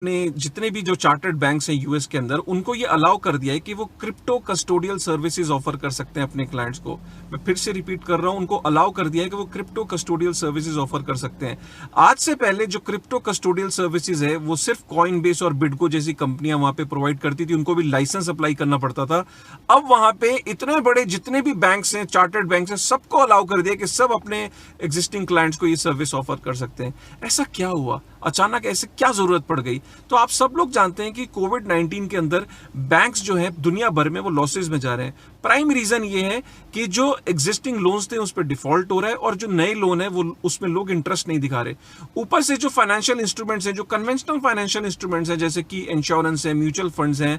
ने जितने भी जो चार्टर्ड बैंक्स हैं यूएस के अंदर, उनको ये अलाउ कर दिया है कि वो क्रिप्टो कस्टोडियल सर्विसेज ऑफर कर सकते हैं अपने क्लाइंट्स को। मैं फिर से रिपीट कर रहा हूं, उनको अलाउ कर दिया है कि वो क्रिप्टो कस्टोडियल सर्विसेज ऑफर कर सकते हैं। आज से पहले जो क्रिप्टो कस्टोडियल सर्विसेज है वो सिर्फ कॉइन बेस और बिटगो जैसी कंपनियां वहां पे प्रोवाइड करती थी, उनको भी लाइसेंस अप्लाई करना पड़ता था। अब वहां पे इतने बड़े जितने भी बैंक्स हैं, चार्टर्ड बैंक्स हैं, सबको अलाउ कर दिया कि सब अपने एग्जिस्टिंग क्लाइंट्स को ये सर्विस ऑफर कर सकते हैं। ऐसा क्या हुआ, अचानक ऐसे क्या जरूरत पड़ गई? तो आप सब लोग जानते हैं कि कोविड 19 के अंदर बैंक्स जो है दुनिया भर में वो लॉसेज में जा रहे हैं। प्राइम रीजन ये है कि जो एग्जिस्टिंग लोन्स थे उस पर डिफॉल्ट हो रहा है और जो नए लोन है वो उसमें लोग इंटरेस्ट नहीं दिखा रहे। ऊपर से जो फाइनेंशियल इंस्ट्रूमेंट्स हैं, जो कन्वेंशनल फाइनेंशियल इंस्ट्रूमेंट्स हैं, जैसे कि इंश्योरेंस है, म्यूचुअल फंड्स हैं,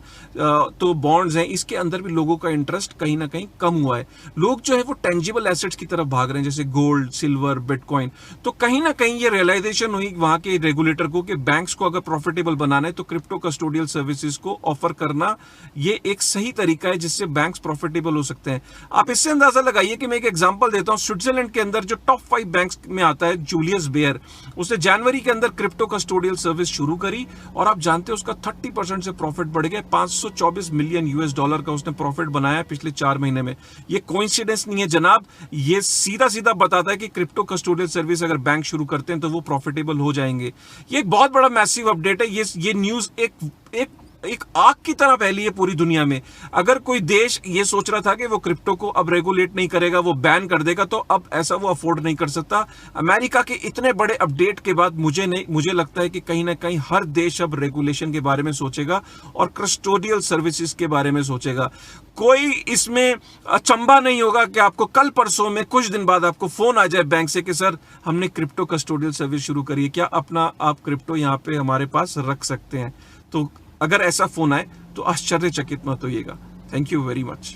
तो बॉन्ड्स हैं, इसके अंदर भी लोगों का इंटरेस्ट कहीं ना कहीं कम हुआ है। लोग जो है वो टेंजिबल एसेट्स की तरफ भाग रहे हैं, जैसे गोल्ड, सिल्वर, बिटकॉइन। तो कहीं ना कहीं ये रियलाइजेशन हुई वहां के रेगुलेटर को कि बैंक्स को अगर प्रॉफिटेबल बनाना है तो क्रिप्टो कस्टोडियल सर्विसेज को ऑफर करना ये एक सही तरीका है जिससे बैंक्स प्रॉफिटेबल हो सकते हैं। आप इससे अंदाजा लगाइए कि मैं एक एग्जांपल देता हूं, स्विट्जरलैंड के अंदर जो टॉप 5 बैंक्स में आता है जूलियस बेयर, उसने जनवरी के अंदर क्रिप्टो कस्टोडियल सर्विस शुरू करी और आप जानते हैं उसका 30% से प्रॉफिट बढ़ गया। 524 मिलियन यूएस डॉलर का उसने प्रॉफिट बनाया पिछले 4 महीने में। ये कोइंसिडेंस नहीं है जनाब, ये सीधा सीधा बताता है कि क्रिप्टो कस्टोडियल सर्विस अगर बैंक शुरू करते हैं तो वो प्रॉफिटेबल हो जाएंगे। ये एक बहुत बड़ा मैसिव अपडेट है। ये न्यूज एक आग की तरह फैली है पूरी दुनिया में। अगर कोई देश ये सोच रहा था कि वो क्रिप्टो को अब रेगुलेट नहीं करेगा, वो बैन कर देगा, तो अब ऐसा वो अफोर्ड नहीं कर सकता। अमेरिका के इतने बड़े अपडेट के बाद मुझे लगता है कि कहीं ना कहीं हर देश अब रेगुलेशन के बारे में सोचेगा और कस्टोडियल सर्विसेज के बारे में सोचेगा। कोई इसमें अचंभा नहीं होगा कि आपको कल परसों में कुछ दिन बाद आपको फोन आ जाए बैंक से कि सर हमने क्रिप्टो कस्टोडियल सर्विस शुरू करी है, क्या अपना आप क्रिप्टो यहाँ पे हमारे पास रख सकते हैं? तो अगर ऐसा फोन आए तो आश्चर्यचकित मत होइएगा। Thank you very much.